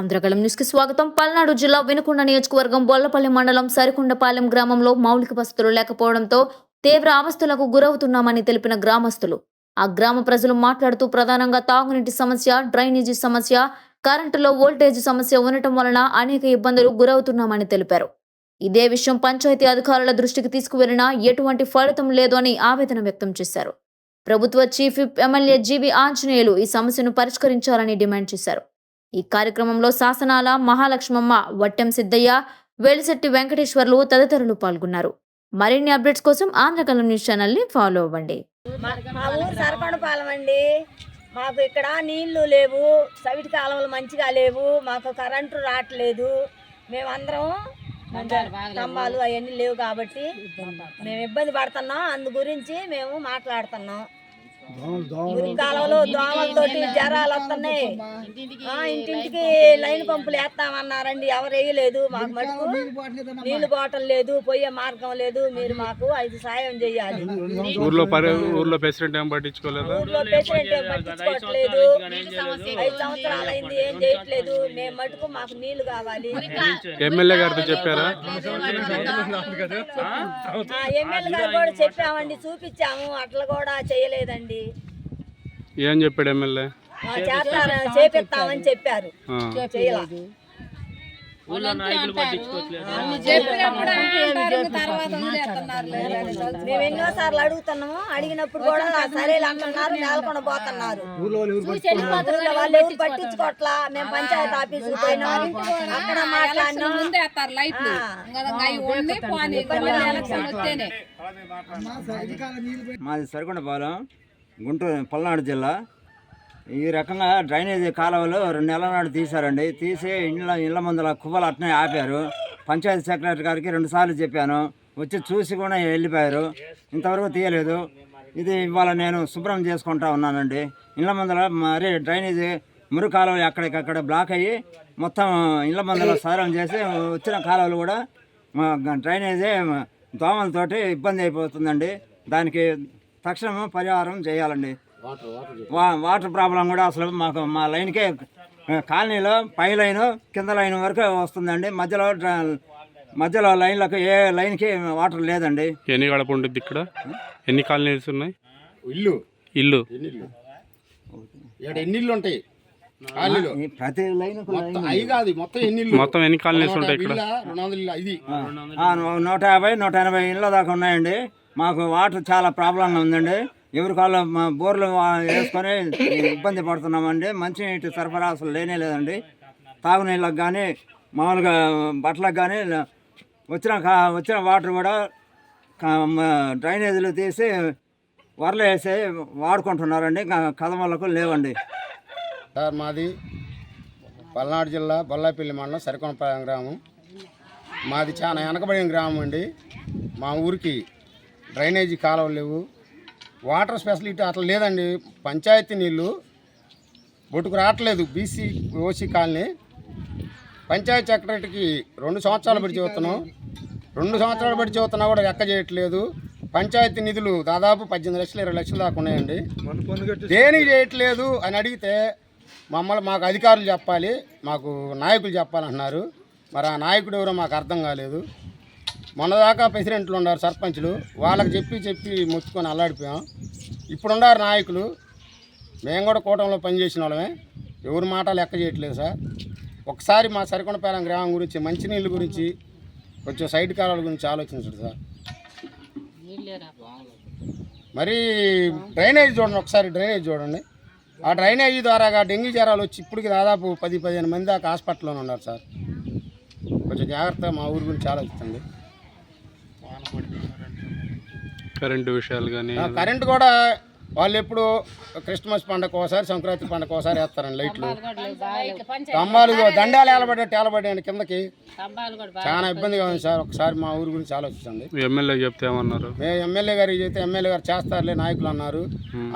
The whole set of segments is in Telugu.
ఆంధ్రకళం న్యూస్ కి స్వాగతం. పల్నాడు జిల్లా వినుకొండ నియోజకవర్గం బొల్లపల్లి మండలం సరికొండపాలెం గ్రామంలో మౌలిక వసతులు లేకపోవడంతో తీవ్ర అవస్థలకు గురవుతున్నామని తెలిపిన గ్రామస్తులు. ఆ గ్రామ ప్రజలు మాట్లాడుతూ ప్రధానంగా తాగునీటి సమస్య, డ్రైనేజీ సమస్య, కరెంటులో వోల్టేజ్ సమస్య ఉండటం వలన అనేక ఇబ్బందులు గురవుతున్నామని తెలిపారు. ఇదే విషయం పంచాయతీ అధికారుల దృష్టికి తీసుకువెళ్లినా ఎటువంటి ఫలితం లేదు అని ఆవేదన వ్యక్తం చేశారు. ప్రభుత్వ చీఫ్ విప్ ఎమ్మెల్యే జీవి ఆంజనేయులు ఈ సమస్యను పరిష్కరించాలని డిమాండ్ చేశారు. ఈ కార్యక్రమంలో శాసనాల మహాలక్ష్మమ్మ, వట్టెం సిద్ధయ్య, వేలిశెట్టి వెంకటేశ్వర్లు తదితరులు పాల్గొన్నారు. మరిన్ని అప్డేట్స్ కోసం ఆంధ్రకళం న్యూస్ ఛానల్ ని ఫాలో అవ్వండి. మా ఊరు సరికొండపాలెం అండి. మాకు ఇక్కడ నీళ్లు లేవు, సవిటి కాలువలు మంచిగా లేవు, మాకు కరెంటు రావట్లేదు. మేమందరం స్తంభాలు అవన్నీ లేవు కాబట్టి మేము ఇబ్బంది పడుతున్నాం. అందు గురించి మేము మాట్లాడుతున్నాం. మురికి కాలంలో దోమలతోటి జ్వరాలు వస్తున్నాయి. ఇంటింటికి లైన్ పంపులు వేస్తామన్నారండి, ఎవరు వేయలేదు. మాకు మటుకు నీళ్లు బాటలు లేదు, పోయే మార్గం లేదు. మీరు మాకు అది సాయం చేయాలి. ఊర్లో ప్రెసిడెంట్ ఏం పట్టించుకోలేదు. ఊర్లో ప్రెసిడెంట్ ఏం పట్టించుకోవట్లేదు. 5 సంవత్సరాలు అయింది, ఏం చేయట్లేదు. మేము మటుకు మాకు నీళ్లు కావాలి. ఎమ్మెల్యే గారితో చెప్పారా? ఎమ్మెల్యే గారు కూడా చెప్పామండి, చూపించాము, అట్లా కూడా చేయలేదండి. ఏం చెప్పాడు ఎమ్మెల్యే? చేపిస్తామని చెప్పారు, చేయలేదు. మేము ఎన్నోసార్లు అడుగుతున్నాము, అడిగినప్పుడు కూడా సరేలు అంటున్నారు, నేలకొండ పోతున్నారు. వాళ్ళు ఎవరు పట్టించుకోవట్లా. మేము పంచాయతీ ఆఫీసుకు పోయినాం, అక్కడ మాట్లాడినాం. మాది సరికొండపాలెం, గుంటూరు, పల్నాడు జిల్లా. ఈ రకంగా డ్రైనేజీ కాలువలు 2 నెలల నాడు తీశారండి. తీసి ఇళ్ళ ముందర కువ్వలు అట్నే ఆపారు. పంచాయతీ సెక్రటరీ గారికి 2 సార్లు చెప్పాను, వచ్చి చూసి కూడా వెళ్ళిపోయారు. ఇంతవరకు తీయలేదు. ఇది ఇవాళ నేను శుభ్రం చేసుకుంటా ఉన్నానండి. ఇళ్ళ ముందర మరి డ్రైనేజీ మురుగు కాలువలు ఎక్కడికక్కడ బ్లాక్ అయ్యి మొత్తం ఇళ్ళ ముందర సారం చేసి వచ్చిన కాలువలు కూడా డ్రైనేజీ దోమలతోటి ఇబ్బంది అయిపోతుందండి. దానికి తక్షణం పరిహారం చేయాలండి. వాటర్ ప్రాబ్లం కూడా అసలు మాకు మా లైన్కే కాలనీలో పై లైన్ కింద లైన్ వరకు వస్తుందండి. మధ్యలో లైన్లకు ఏ లైన్కి వాటర్ లేదండి. ఎన్ని గడప ఉంటుంది ఇక్కడ? ఎన్ని కాలనీస్ ఉన్నాయి? ఇల్లు ఎన్ని ఇల్లు ఉంటాయి? ప్రతి లైన్ అవి కాదు, మొత్తం ఎన్ని కాలనీస్ ఉంటాయి ఇక్కడ? 150, 180 ఇళ్ళ దాకా ఉన్నాయండి. మాకు వాటర్ చాలా ప్రాబ్లంగా ఉందండి. ఎవరి కాళ్ళు బోర్లు వేసుకొని ఇబ్బంది పడుతున్నామండి. మంచినీటి సరఫరా అసలు లేనే లేదండి. తాగునీళ్ళకి కానీ మామూలుగా బట్టలకు కానీ వచ్చిన వాటర్ కూడా డ్రైనేజీలు తీసి వరలు వేసి వాడుకుంటున్నారండి. కదమలకు లేవండి. సార్, మాది పల్నాడు జిల్లా బొల్లాపల్లి మండలం సరికొండపాలెం గ్రామం. మాది చాలా వెనకబడిన గ్రామం అండి. మా ఊరికి డ్రైనేజీ కాలువలు లేవు, వాటర్ ఫెసిలిటీ అట్లా లేదండి. పంచాయతీ నీళ్ళు బొట్టుకు రావట్లేదు. BC OC colony. పంచాయతీ సెక్రటరీకి 2 సంవత్సరాలు బట్టి చదువుతున్నాం. 2 సంవత్సరాలు బట్టి చదువుతున్నా కూడా లెక్క చేయట్లేదు. పంచాయతీ నిధులు దాదాపు 18 లక్షలు 20 లక్షల దాకా ఉన్నాయండి. దేనికి చేయట్లేదు అని అడిగితే మాకు అధికారులు చెప్పాలి, మాకు నాయకులు చెప్పాలంటున్నారు. మరి ఆ నాయకుడు ఎవరో మాకు అర్థం కాలేదు. మొన్నదాకా ప్రెసిడెంట్లు ఉన్నారు, సర్పంచులు, వాళ్ళకి చెప్పి ముచ్చుకొని అల్లాడిపోయాం. ఇప్పుడు ఉన్నారు నాయకులు. మేము కూడా కూటమిలో పనిచేసిన వాళ్ళమే. ఎవరి మాట లెక్క చేయట్లేదు సార్. ఒకసారి మా సరికొండపాలెం గ్రామం గురించి, మంచినీళ్ళ గురించి, కొంచెం సైడ్ కాలువల గురించి ఆలోచించండి సార్. మరి డ్రైనేజ్ చూడండి, ఒకసారి డ్రైనేజ్ చూడండి. ఆ డ్రైనేజీ ద్వారాగా డెంగ్యూ జ్వరాలు వచ్చి ఇప్పటికి దాదాపు 10-15 మంది దాకా హాస్పిటల్లోనే ఉన్నారు సార్. కొంచెం జాగ్రత్తగా మా ఊరి గురించి ఆలోచించండి. కరెంటు విషయాలు కానీ, కరెంటు కూడా వాళ్ళు ఎప్పుడు క్రిస్మస్ పండుగ ఒకసారి, సంక్రాంతి పండుగ ఒకసారి వేస్తారండి లైట్లు. స్తంభాలు దండాలు ఏలబడ్డాయండి కిందకి. చాలా ఇబ్బందిగా ఉంది సార్. ఒకసారి మా ఊరి గురించి ఆలోచించండి. ఎమ్మెల్యే చెప్తే ఏమన్నారు? మేము ఎమ్మెల్యే గారికి చెప్తే ఎమ్మెల్యే గారు చేస్తారులే నాయకులు అన్నారు.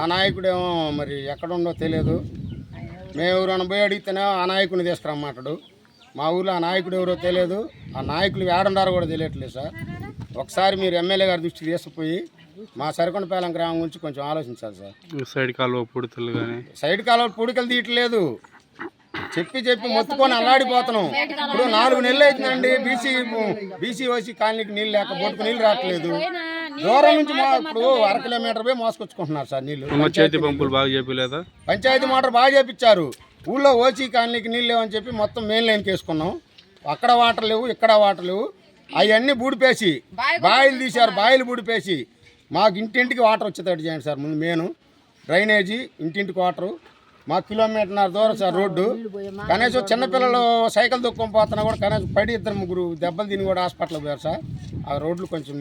ఆ నాయకుడేమో మరి ఎక్కడుండో తెలియదు. మేము ఎవరైనా పోయి అడిగితేనే ఆ నాయకుడిని తీసుకురమ్మాటాడు. మా ఊర్లో ఆ నాయకుడు ఎవరో తెలియదు. ఆ నాయకులు ఏడున్నారో కూడా తెలియట్లేదు సార్. ఒకసారి మీరు ఎమ్మెల్యే గారి దృష్టికి తీసుకుపోయి మా సరికొండపాలెం గ్రామం గురించి కొంచెం ఆలోచించాలి సార్. సైడ్ కాలువ పూడికలు కానీ, సైడ్ కాలువ పూడికలు తీయట్లేదు. చెప్పి మొత్తుకొని అల్లాడిపోతున్నాం. ఇప్పుడు 4 నెలలు అవుతుందండి బీసీ ఓసీ కాలనీకి నీళ్ళు లేక బొట్టుకు నీళ్ళు రావట్లేదు. దూరం నుంచి ఇప్పుడు 1 కిలోమీటర్ పోయి మోసుకొచ్చుకుంటున్నారు సార్ నీళ్ళు. చేతి పంపులు బాగా చెప్పలేదా? పంచాయతీ మోటార్ బాగా చేపించారు. ఊళ్ళో ఓసీ కాలనీకి నీళ్ళు లేవని చెప్పి మొత్తం మెయిన్ లైన్కి వేసుకున్నాం. అక్కడ వాటర్ లేవు, ఇక్కడ వాటర్ లేవు. అవన్నీ బూడిపేసి బాయిలు తీశారు. బాయిలు బూడిపేసి మాకు ఇంటింటికి వాటర్ వచ్చేటట్టు చేయండి సార్. ముందు మెయిన్ డ్రైనేజీ, ఇంటింటికి వాటరు. మాకు 1.5 కిలోమీటర్ దూరం సార్ రోడ్డు. కనీసం చిన్నపిల్లలు సైకిల్ దొక్కుని పోతున్నా కూడా కనీసం పడి 2-3 దెబ్బలు తిని కూడా హాస్పిటల్కి పోయారు సార్. ఆ రోడ్లు కొంచెం